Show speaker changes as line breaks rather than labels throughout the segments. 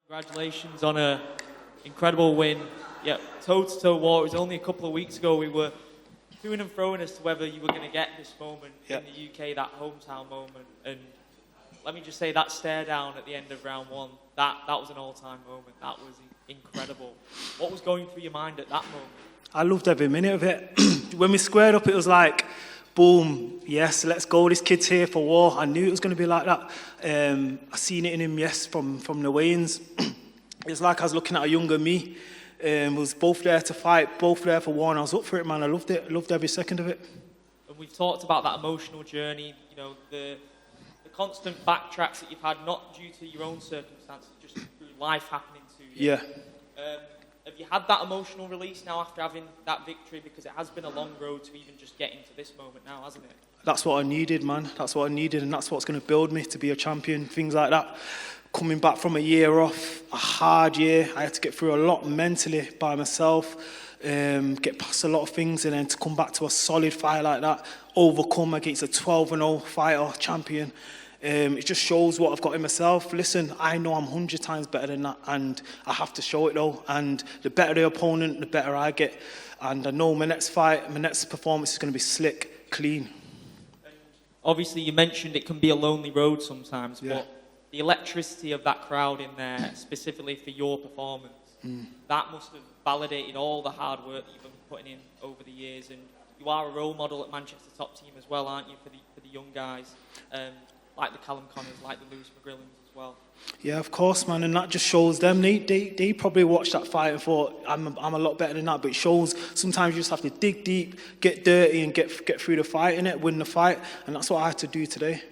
Congratulations on an incredible win. Yeah, toe-to-toe war. It was only a couple of weeks ago we were toing and froing as to whether you were going to get this moment in the UK, that hometown moment. And let me just say, that stare down at the end of round one, that was an all-time moment. That was incredible. What was going through your mind at that moment?
I loved every minute of it. When we squared up, it was like, boom, yes, let's go. This kid's here for war. I knew it was going to be like that. I seen it in him, yes, from the weigh-ins. It's like I was looking at a younger me. Was both there to fight, both there for war, and I was up for it, man. I loved it. I loved every second of it.
And we've talked about that emotional journey, you know, the constant backtracks that you've had, not due to your own circumstances, just through life happening to you.
Yeah.
Have you had that emotional release now after having that victory? Because it has been a long road to even just getting to this moment now, hasn't it?
That's what I needed, man. That's what I needed, and that's what's going to build me to be a champion, things like that. Coming back from a year off, a hard year, I had to get through a lot mentally by myself, get past a lot of things, and then to come back to a solid fight like that, overcome against a 12-0 fighter, champion. It just shows what I've got in myself. Listen, I know I'm 100 times better than that, and I have to show it though. And the better the opponent, the better I get. And I know my next fight, my next performance is going to be slick, clean.
Obviously, you mentioned it can be a lonely road sometimes, but the electricity of that crowd in there, specifically for your performance, that must have validated all the hard work that you've been putting in over the years. And you are a role model at Manchester Top Team as well, aren't you, for the young guys? Like the Callum Connors, like the Lewis McGrillans as well. Yeah,
of course, man, and that just shows them. They probably watched that fight and thought, I'm a lot better than that, but it shows sometimes you just have to dig deep, get dirty, and get through the fight, innit? Win the fight, and that's what I had to do today.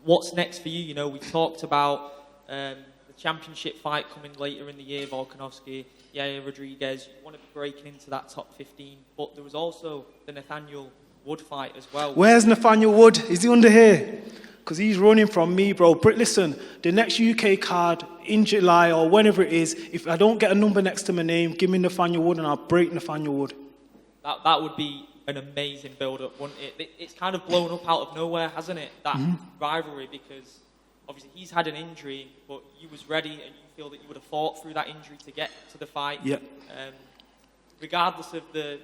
What's next for you? You know, we talked about the championship fight coming later in the year, Volkanovski, Yair Rodriguez. You want to be breaking into that top 15, but there was also the Nathaniel Wood fight as well.
Where's Nathaniel Wood? Is he under here? Because he's running from me, bro. But listen, the next UK card in July or whenever it is, if I don't get a number next to my name, give me Nathaniel Wood and I'll break Nathaniel Wood.
That would be an amazing build-up, wouldn't it? It's kind of blown up out of nowhere, hasn't it, that rivalry, because obviously he's had an injury, but you was ready and you feel that you would have fought through that injury to get to the fight.
Yeah.
Regardless of the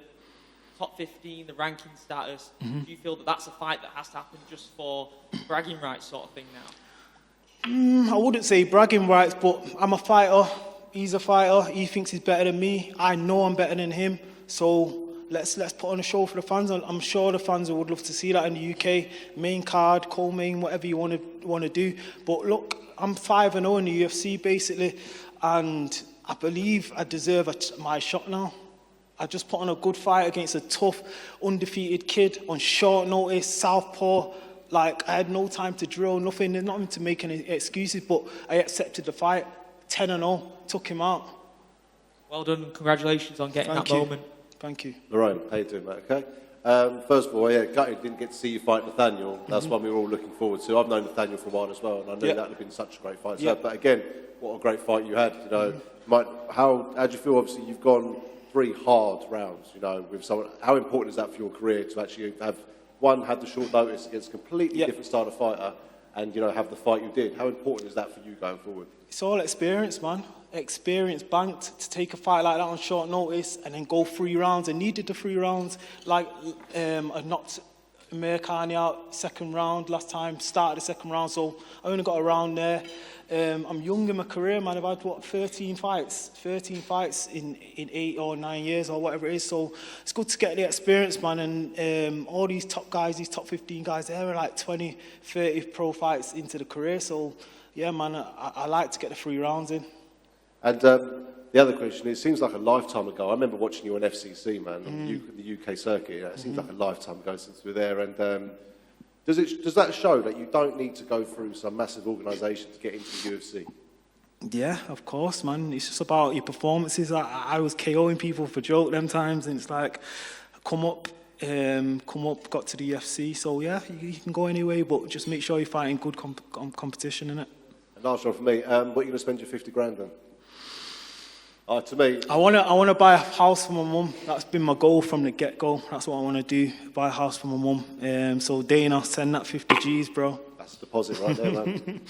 top 15, the ranking status, do you feel that that's a fight that has to happen just for bragging rights sort of thing now?
I wouldn't say bragging rights, but I'm a fighter. He's a fighter. He thinks he's better than me. I know I'm better than him. So let's put on a show for the fans. I'm sure the fans would love to see that in the UK. Main card, co-main, whatever you want to do. But look, I'm 5-0 in the UFC basically, and I believe I deserve my shot now. I just put on a good fight against a tough, undefeated kid on short notice, southpaw. Like, I had no time to drill, nothing. There's nothing to make any excuses, but I accepted the fight. 10-0, took him out.
Well done. Congratulations on getting that moment.
Thank you.
Lerone, how you doing, mate? Okay. First of all, gutted didn't get to see you fight Nathaniel. That's one we were all looking forward to. I've known Nathaniel for a while as well, and I knew that would have been such a great fight. So, but again, what a great fight you had. You know, how do you feel? Obviously, you've gone 3 hard rounds, you know, with someone. How important is that for your career to actually have had the short notice against a completely different style of fighter, and you know, have the fight you did? How important is that for you going forward?
It's all experience, man. Experience banked to take a fight like that on short notice and then go 3 rounds. I needed the 3 rounds. Like I knocked Mercani out second round last time. Started the second round, so I only got a round there. I'm young in my career, man. I've had, 13 fights in 8 or 9 years or whatever it is. So it's good to get the experience, man. And all these top guys, these top 15 guys, they're like 20, 30 pro fights into the career. So, yeah, man, I like to get the 3 rounds in.
And the other question, it seems like a lifetime ago. I remember watching you on FCC, man, on the UK circuit. It seems like a lifetime ago since we were there. And does that show that you don't need to go through some massive organisation to get into the UFC?
Yeah, of course, man. It's just about your performances. I was KOing people for joke them times, and it's like, come up, got to the UFC. So yeah, you can go anyway, but just make sure you're fighting good competition, innit?
And last one for me, what are you going to spend your 50 grand on? To me,
I want to buy a house for my mum. That's been my goal from the get-go. That's what I want to do, buy a house for my mum. So Dana, send that 50 G's, bro.
That's a deposit right there, man.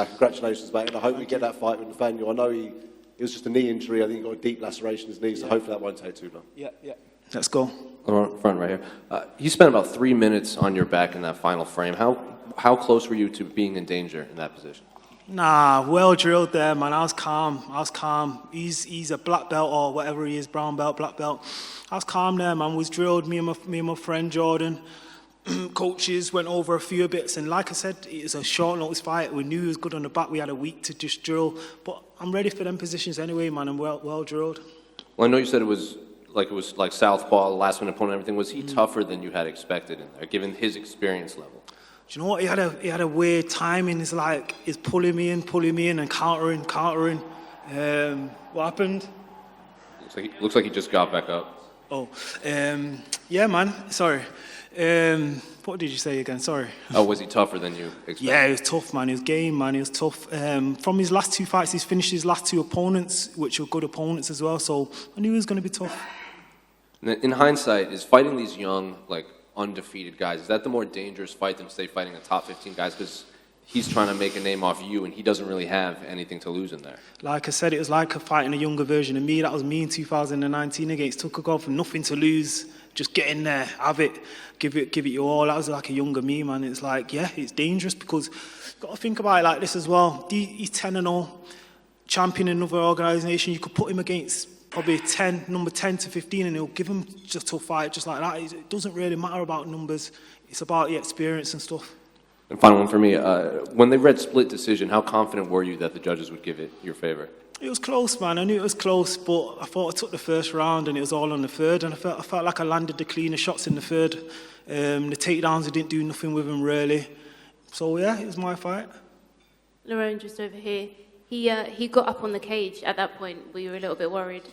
Congratulations, mate, and I hope we get that fight with Nathaniel. I know it was just a knee injury. I think he got a deep laceration in his knee, so hopefully that won't take too long.
Yeah. Let's go.
Front right here. You spent about 3 minutes on your back in that final frame. How close were you to being in danger in that position?
Nah, well drilled there, man. I was calm. He's a black belt or whatever he is, brown belt, black belt. I was calm there, man. Was drilled. Me and my friend Jordan. Coaches went over a few bits, and like I said, it was a short notice fight. We knew he was good on the back. We had a week to just drill, but I'm ready for them positions anyway, man. I'm well drilled.
Well, I know you said it was like southpaw, last minute opponent, everything. Was he tougher than you had expected in there, given his experience level? Do
you know what? He had a weird timing. It's like he's pulling me in, and countering. What happened?
Looks like he just got back up.
Oh, yeah, man. Sorry. What did you say again? Sorry.
Oh, was he tougher than you expected?
Yeah, he was tough, man. He was game, man. He was tough. From his last 2 fights, he's finished his last 2 opponents, which were good opponents as well. So I knew he was going to be tough.
In hindsight, is fighting these young, undefeated guys, is that the more dangerous fight than, say, fighting the top 15 guys? Because he's trying to make a name off you, and he doesn't really have anything to lose in there. Like
I said, it was like fighting a younger version of me. That was me in 2019 against Tukagov, nothing to lose. Just get in there, have it, give it your all. That was like a younger me, man. It's like, yeah, it's dangerous because you've got to think about it like this as well. He's 10-0, champion in another organisation. You could put him against probably number 10 to 15, and he'll give him just a tough fight, just like that. It doesn't really matter about numbers. It's about the experience and stuff.
And final one for me. When they read split decision, how confident were you that the judges would give it your favor?
It was close, man. I knew it was close, but I thought I took the first round and it was all on the third, and I felt like I landed the cleaner shots in the third. The takedowns, I didn't do nothing with them really. So yeah, it was my fight.
Lerone, just over here, he got up on the cage at that point. Were you a little bit worried?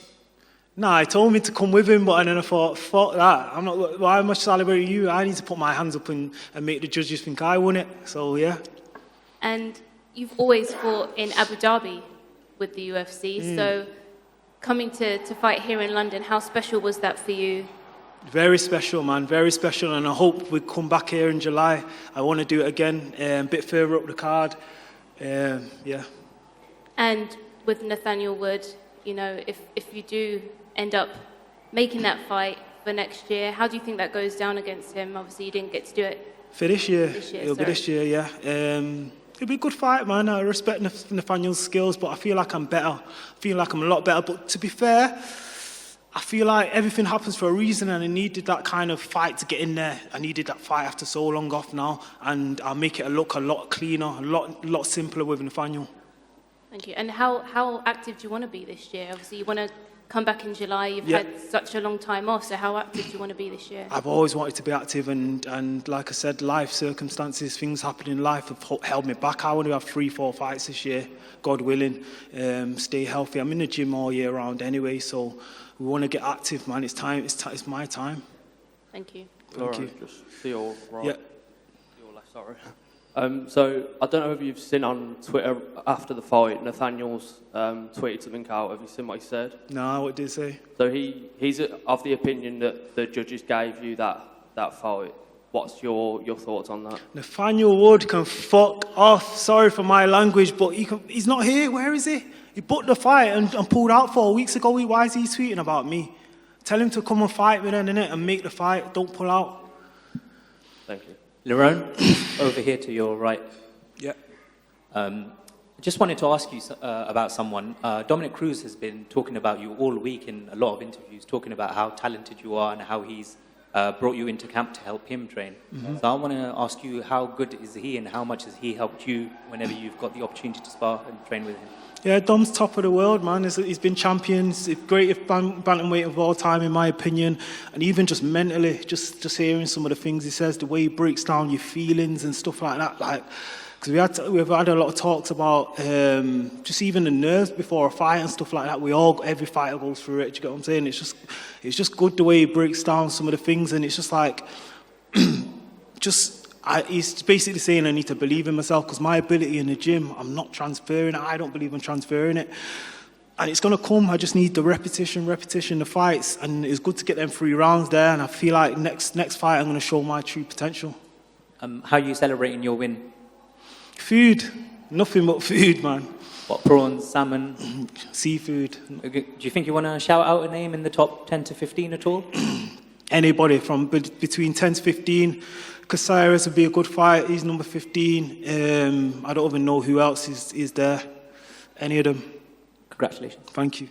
Nah, he told me to come with him, but then I thought, fuck that. I'm not. Why am I celebrating you? I need to put my hands up and make the judges think I won it. So yeah.
And you've always fought in Abu Dhabi with the UFC. So coming to fight here in London, how special was that for you?
Very special, man. Very special. And I hope we come back here in July. I want to do it again, a bit further up the card. Yeah.
And with Nathaniel Wood, you know, if you do end up making that fight for next year, how do you think that goes down against him? Obviously, you didn't get to do it.
For this year. It'll be this year, yeah. It'll be a good fight, man. I respect Nathaniel's skills, but I feel like I'm better. I feel like I'm a lot better. But to be fair, I feel like everything happens for a reason, and I needed that kind of fight to get in there. I needed that fight after so long off now, and I'll make it look a lot cleaner, a lot simpler with Nathaniel.
Thank you. And how active do you want to be this year? Obviously, you want to come back in July. You've had such a long time off, so how active do you want to be this year? I've
always wanted to be active, and like I said, life circumstances, things happen in life have held me back. I want to have 3-4 fights this year, God willing, stay healthy. I'm in the gym all year round anyway, so we want to get active, man. It's time. It's my time.
Thank you.
Thank you.
Just to your right.
Yeah.
Your left, sorry. So I don't know if you've seen on Twitter after the fight, Nathaniel's tweeted something out. Have you seen what he said?
No, what did he say?
So he's of the opinion that the judges gave you that fight. What's your thoughts on that?
Nathaniel Wood can fuck off. Sorry for my language, but he's not here. Where is he? He booked the fight and pulled out 4 weeks ago. Why is he tweeting about me? Tell him to come and fight me then, innit, and make the fight. Don't pull out.
Thank you.
Lerone, over here to your right.
Yeah.
I just wanted to ask you about someone. Dominic Cruz has been talking about you all week in a lot of interviews, talking about how talented you are and how he's brought you into camp to help him train. Mm-hmm. So I want to ask you, how good is he and how much has he helped you whenever you've got the opportunity to spar and train with him?
Yeah, Dom's top of the world, man. He's been champion. He's the greatest bantamweight of all time, in my opinion. And even just mentally, just hearing some of the things he says, the way he breaks down your feelings and stuff like that. Because we've had a lot of talks about just even the nerves before a fight and stuff like that. Every fighter goes through it. Do you get what I'm saying? It's just good the way he breaks down some of the things, and it's just like, he's basically saying I need to believe in myself, because my ability in the gym, I'm not transferring it. I don't believe in transferring it. And it's going to come. I just need the repetition, the fights. And it's good to get them 3 rounds there. And I feel like next fight, I'm going to show my true potential.
How are you celebrating your win?
Food. Nothing but food, man.
What, prawns, salmon?
Seafood.
Do you think you want to shout out a name in the top 10 to 15 at all?
Anybody from between 10 to 15. Caceres would be a good fight. He's number 15. I don't even know who else is there. Any of them.
Congratulations.
Thank you.